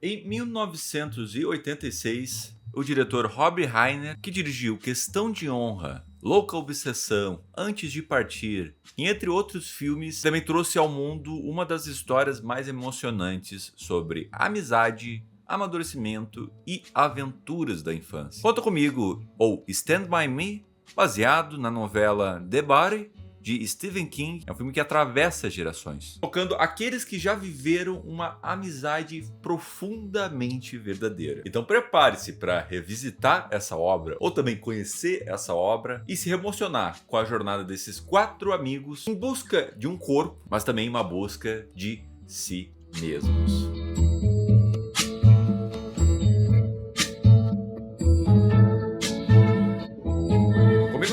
Em 1986, o diretor Rob Reiner, que dirigiu Questão de Honra, Louca Obsessão, Antes de Partir, e entre outros filmes, também trouxe ao mundo uma das histórias mais emocionantes sobre amizade, amadurecimento e aventuras da infância. Conta comigo, ou Stand By Me, baseado na novela The Body, de Stephen King. É um filme que atravessa gerações, tocando aqueles que já viveram uma amizade profundamente verdadeira. Então prepare-se para revisitar essa obra, ou também conhecer essa obra e se emocionar com a jornada desses 4 amigos em busca de um corpo, mas também uma busca de si mesmos.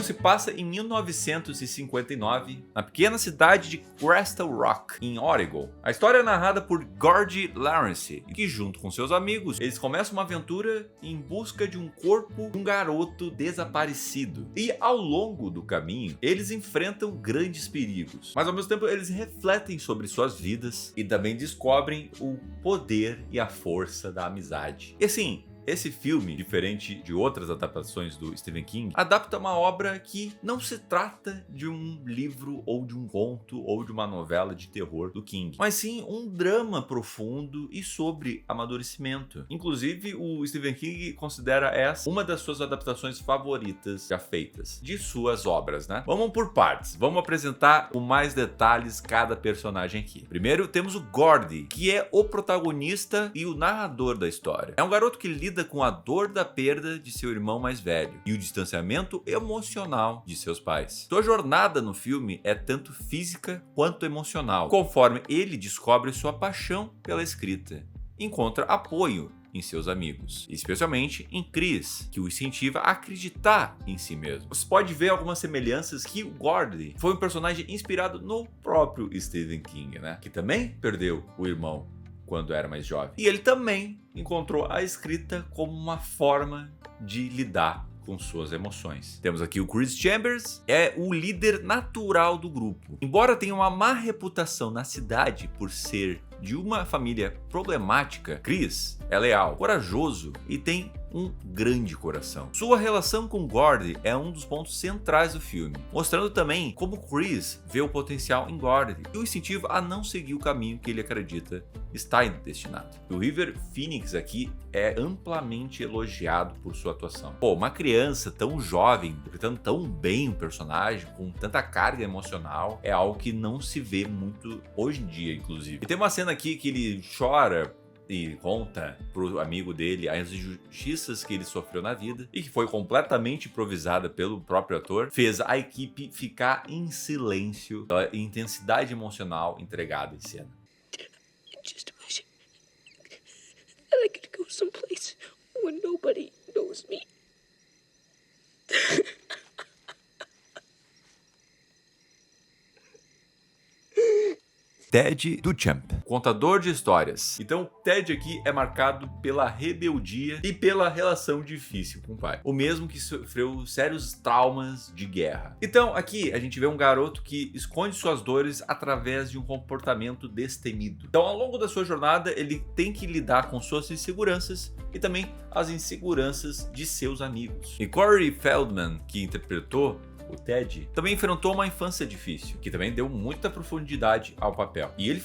Se passa em 1959, na pequena cidade de Castle Rock, em Oregon. A história é narrada por Gordy Lawrence, que junto com seus amigos, eles começam uma aventura em busca de um corpo de um garoto desaparecido. E ao longo do caminho, eles enfrentam grandes perigos, mas ao mesmo tempo eles refletem sobre suas vidas e também descobrem o poder e a força da amizade. E assim, esse filme, diferente de outras adaptações do Stephen King, adapta uma obra que não se trata de um livro ou de um conto ou de uma novela de terror do King, mas sim um drama profundo e sobre amadurecimento. Inclusive, o Stephen King considera essa uma das suas adaptações favoritas já feitas de suas obras, né? Vamos por partes, vamos apresentar com mais detalhes cada personagem aqui. Primeiro temos o Gordy, que é o protagonista e o narrador da história. É um garoto que lida com a dor da perda de seu irmão mais velho e o distanciamento emocional de seus pais. Sua jornada no filme é tanto física quanto emocional, conforme ele descobre sua paixão pela escrita. Encontra apoio em seus amigos, especialmente em Chris, que o incentiva a acreditar em si mesmo. Você pode ver algumas semelhanças que o Gordy foi um personagem inspirado no próprio Stephen King, né? Que também perdeu o irmão quando era mais jovem. E ele também encontrou a escrita como uma forma de lidar com suas emoções. Temos aqui o Chris Chambers, é o líder natural do grupo. Embora tenha uma má reputação na cidade por ser de uma família problemática, Chris é leal, corajoso e tem um grande coração. Sua relação com Gordy é um dos pontos centrais do filme, mostrando também como Chris vê o potencial em Gordy e o incentiva a não seguir o caminho que ele acredita está destinado. O River Phoenix aqui é amplamente elogiado por sua atuação. Pô, uma criança tão jovem, interpretando tão bem um personagem, com tanta carga emocional, é algo que não se vê muito hoje em dia, inclusive. E tem uma cena aqui que ele chora e conta pro amigo dele as injustiças que ele sofreu na vida e que foi completamente improvisada pelo próprio ator, fez a equipe ficar em silêncio pela intensidade emocional entregada em cena. Just wish that I could go someplace where nobody knows me. Ted Duchamp, contador de histórias. Então, Ted aqui é marcado pela rebeldia e pela relação difícil com o pai, o mesmo que sofreu sérios traumas de guerra. Então, aqui a gente vê um garoto que esconde suas dores através de um comportamento destemido. Então, ao longo da sua jornada, ele tem que lidar com suas inseguranças e também as inseguranças de seus amigos. E Corey Feldman, que interpretou o Ted, também enfrentou uma infância difícil, que também deu muita profundidade ao papel. E ele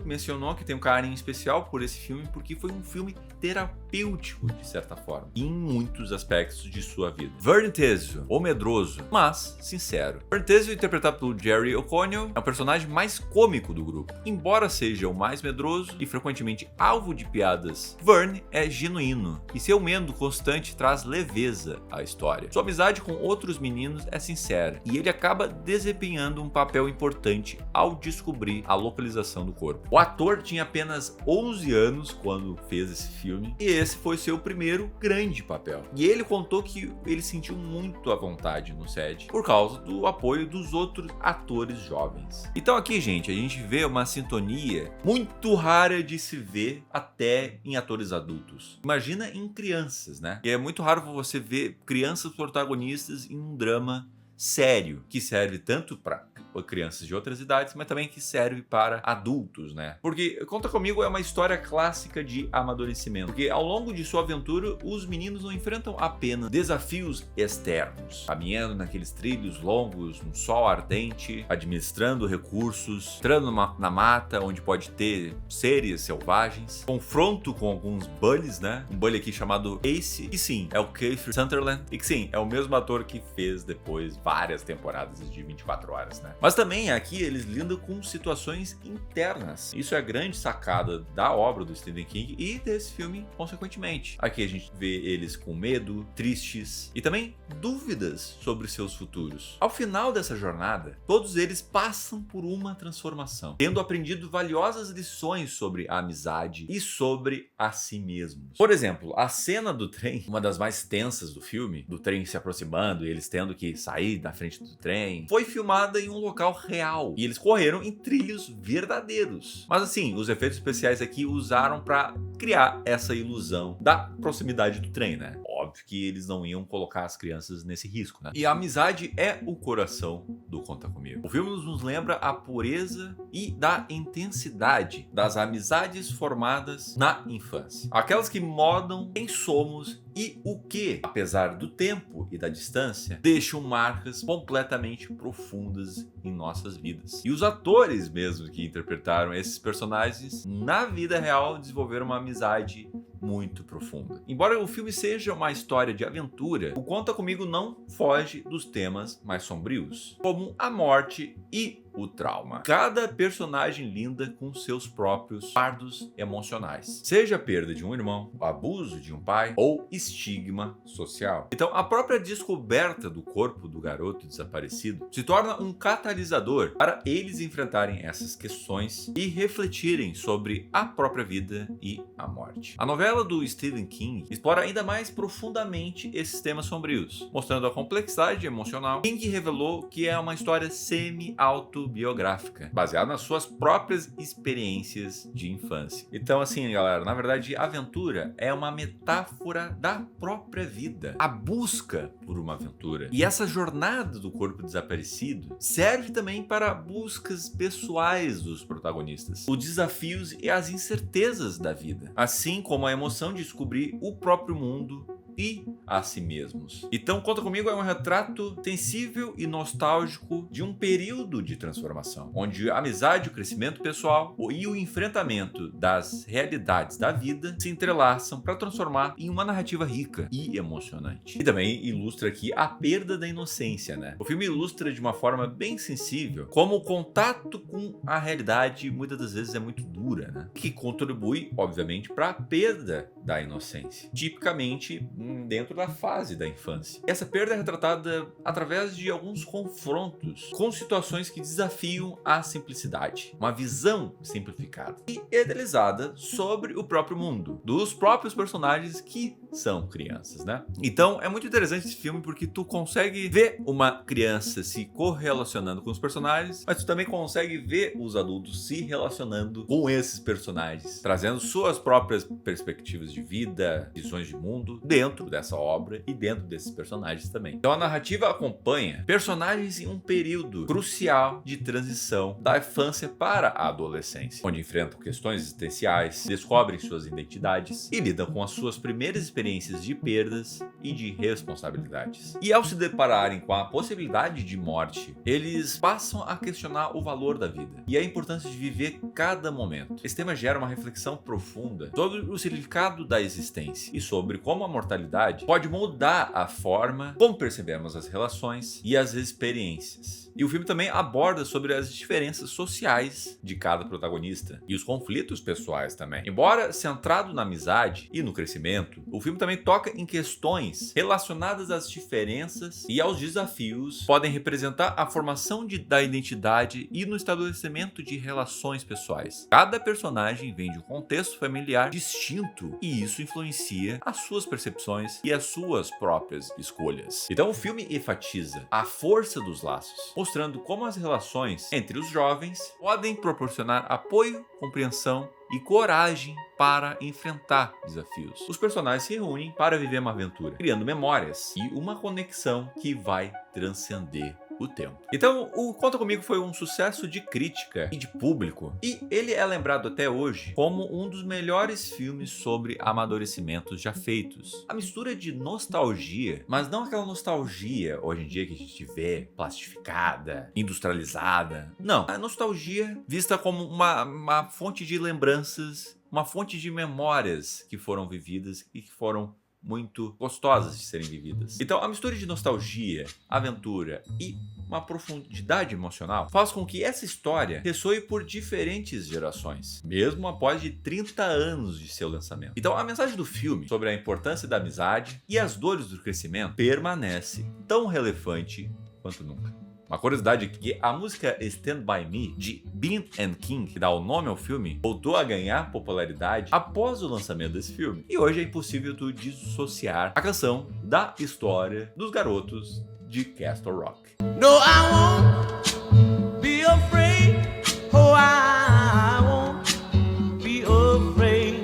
mencionou que tem um carinho especial por esse filme porque foi um filme terapêutico, de certa forma, em muitos aspectos de sua vida. Vern Tezio, o medroso, mas sincero. Vern Tezio, interpretado pelo Jerry O'Connell, é o personagem mais cômico do grupo. Embora seja o mais medroso e frequentemente alvo de piadas, Vern é genuíno e seu medo constante traz leveza à história. Sua amizade com outros meninos é sincera e ele acaba desempenhando um papel importante ao descobrir a localização do corpo. O ator tinha apenas 11 anos quando fez esse filme e esse foi seu primeiro grande papel. E ele contou que ele sentiu muito à vontade no set por causa do apoio dos outros atores jovens. Então aqui, gente, a gente vê uma sintonia muito rara de se ver até em atores adultos. Imagina em crianças, né? E é muito raro você ver crianças protagonistas em um drama sério, que serve tanto para crianças de outras idades, mas também que serve para adultos, né? Porque Conta Comigo é uma história clássica de amadurecimento, porque ao longo de sua aventura, os meninos não enfrentam apenas desafios externos, caminhando naqueles trilhos longos, no sol ardente, administrando recursos, entrando na mata, onde pode ter seres selvagens, confronto com alguns bullies, né? Um bully aqui chamado Ace, que sim, é o Kiefer Sutherland, e que sim, é o mesmo ator que fez depois várias temporadas de 24 horas, né? Mas também aqui eles lidam com situações internas. Isso é a grande sacada da obra do Stephen King e desse filme, consequentemente. Aqui a gente vê eles com medo, tristes e também dúvidas sobre seus futuros. Ao final dessa jornada, todos eles passam por uma transformação, tendo aprendido valiosas lições sobre a amizade e sobre a si mesmos. Por exemplo, a cena do trem, uma das mais tensas do filme, do trem se aproximando e eles tendo que sair da frente do trem, foi filmada em um local real e eles correram em trilhos verdadeiros. Mas assim, os efeitos especiais aqui usaram para criar essa ilusão da proximidade do trem, né? Óbvio que eles não iam colocar as crianças nesse risco, né? E a amizade é o coração do Conta Comigo. O filme nos lembra a pureza e da intensidade das amizades formadas na infância. Aquelas que moldam quem somos e o que, apesar do tempo e da distância, deixam marcas completamente profundas em nossas vidas. E os atores mesmo que interpretaram esses personagens na vida real desenvolveram uma amizade muito profunda. Embora o filme seja uma história de aventura, o Conta Comigo não foge dos temas mais sombrios, como a morte e o trauma. Cada personagem lida com seus próprios fardos emocionais, seja a perda de um irmão, o abuso de um pai ou estigma social. Então, a própria descoberta do corpo do garoto desaparecido se torna um catalisador para eles enfrentarem essas questões e refletirem sobre a própria vida e a morte. A novela do Stephen King explora ainda mais profundamente esses temas sombrios, mostrando a complexidade emocional. King revelou que é uma história semi-autobiográfica, baseada nas suas próprias experiências de infância. Então, assim, galera, na verdade, a aventura é uma metáfora da própria vida, a busca por uma aventura. E essa jornada do corpo desaparecido serve também para buscas pessoais dos protagonistas, os desafios e as incertezas da vida, assim como a emoção de descobrir o próprio mundo e a si mesmos. Então, Conta Comigo é um retrato sensível e nostálgico de um período de transformação, onde a amizade, o crescimento pessoal e o enfrentamento das realidades da vida se entrelaçam para transformar em uma narrativa rica e emocionante. E também ilustra aqui a perda da inocência, né? O filme ilustra de uma forma bem sensível como o contato com a realidade muitas das vezes é muito dura, né? Que contribui, obviamente, para a perda da inocência, tipicamente dentro da fase da infância. Essa perda é retratada através de alguns confrontos com situações que desafiam a simplicidade, uma visão simplificada e idealizada sobre o próprio mundo, dos próprios personagens que são crianças, né? Então é muito interessante esse filme porque tu consegue ver uma criança se correlacionando com os personagens, mas tu também consegue ver os adultos se relacionando com esses personagens, trazendo suas próprias perspectivas de vida, visões de mundo dentro dessa obra e dentro desses personagens também. Então a narrativa acompanha personagens em um período crucial de transição da infância para a adolescência, onde enfrentam questões existenciais, descobrem suas identidades e lidam com as suas primeiras experiências de perdas e de responsabilidades. E ao se depararem com a possibilidade de morte, eles passam a questionar o valor da vida e a importância de viver cada momento. Esse tema gera uma reflexão profunda sobre o significado da existência e sobre como a mortalidade pode mudar a forma como percebemos as relações e as experiências. E o filme também aborda sobre as diferenças sociais de cada protagonista e os conflitos pessoais também. Embora centrado na amizade e no crescimento, o filme também toca em questões relacionadas às diferenças e aos desafios que podem representar a formação da identidade e no estabelecimento de relações pessoais. Cada personagem vem de um contexto familiar distinto e isso influencia as suas percepções e as suas próprias escolhas. Então o filme enfatiza a força dos laços, mostrando como as relações entre os jovens podem proporcionar apoio, compreensão e coragem para enfrentar desafios. Os personagens se reúnem para viver uma aventura, criando memórias e uma conexão que vai transcender o tempo. Então, o Conta Comigo foi um sucesso de crítica e de público, e ele é lembrado até hoje como um dos melhores filmes sobre amadurecimentos já feitos. A mistura de nostalgia, mas não aquela nostalgia hoje em dia que a gente vê plastificada, industrializada. Não, a nostalgia vista como uma fonte de lembranças, uma fonte de memórias que foram vividas e que foram muito gostosas de serem vividas. Então, a mistura de nostalgia, aventura e uma profundidade emocional faz com que essa história ressoe por diferentes gerações, mesmo após de 30 anos de seu lançamento. Então, a mensagem do filme sobre a importância da amizade e as dores do crescimento permanece tão relevante quanto nunca. Uma curiosidade é que a música Stand By Me, de Bean and King, que dá o nome ao filme, voltou a ganhar popularidade após o lançamento desse filme. E hoje é impossível tu dissociar a canção da história dos garotos de Castle Rock. No, I won't be afraid. Oh, I won't be afraid.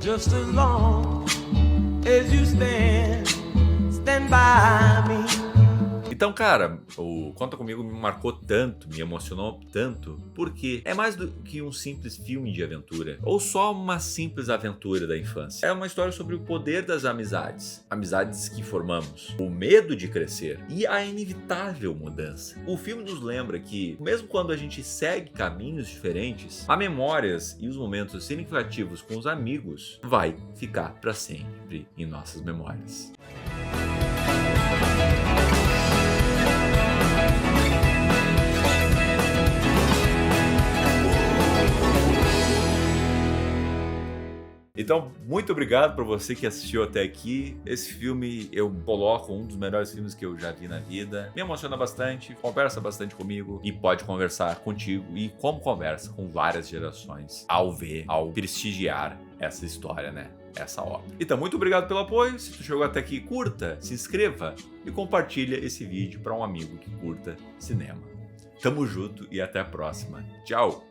Just as long as you stand by me. Então, cara, o Conta Comigo me marcou tanto, me emocionou tanto, porque é mais do que um simples filme de aventura, ou só uma simples aventura da infância. É uma história sobre o poder das amizades, amizades que formamos, o medo de crescer e a inevitável mudança. O filme nos lembra que, mesmo quando a gente segue caminhos diferentes, há memórias e os momentos significativos com os amigos vai ficar para sempre em nossas memórias. Então, muito obrigado por você que assistiu até aqui. Esse filme eu coloco um dos melhores filmes que eu já vi na vida. Me emociona bastante, conversa bastante comigo e pode conversar contigo e como conversa com várias gerações ao ver, ao prestigiar essa história, né? Essa obra. Então, muito obrigado pelo apoio. Se tu chegou até aqui, curta, se inscreva e compartilha esse vídeo para um amigo que curta cinema. Tamo junto e até a próxima. Tchau!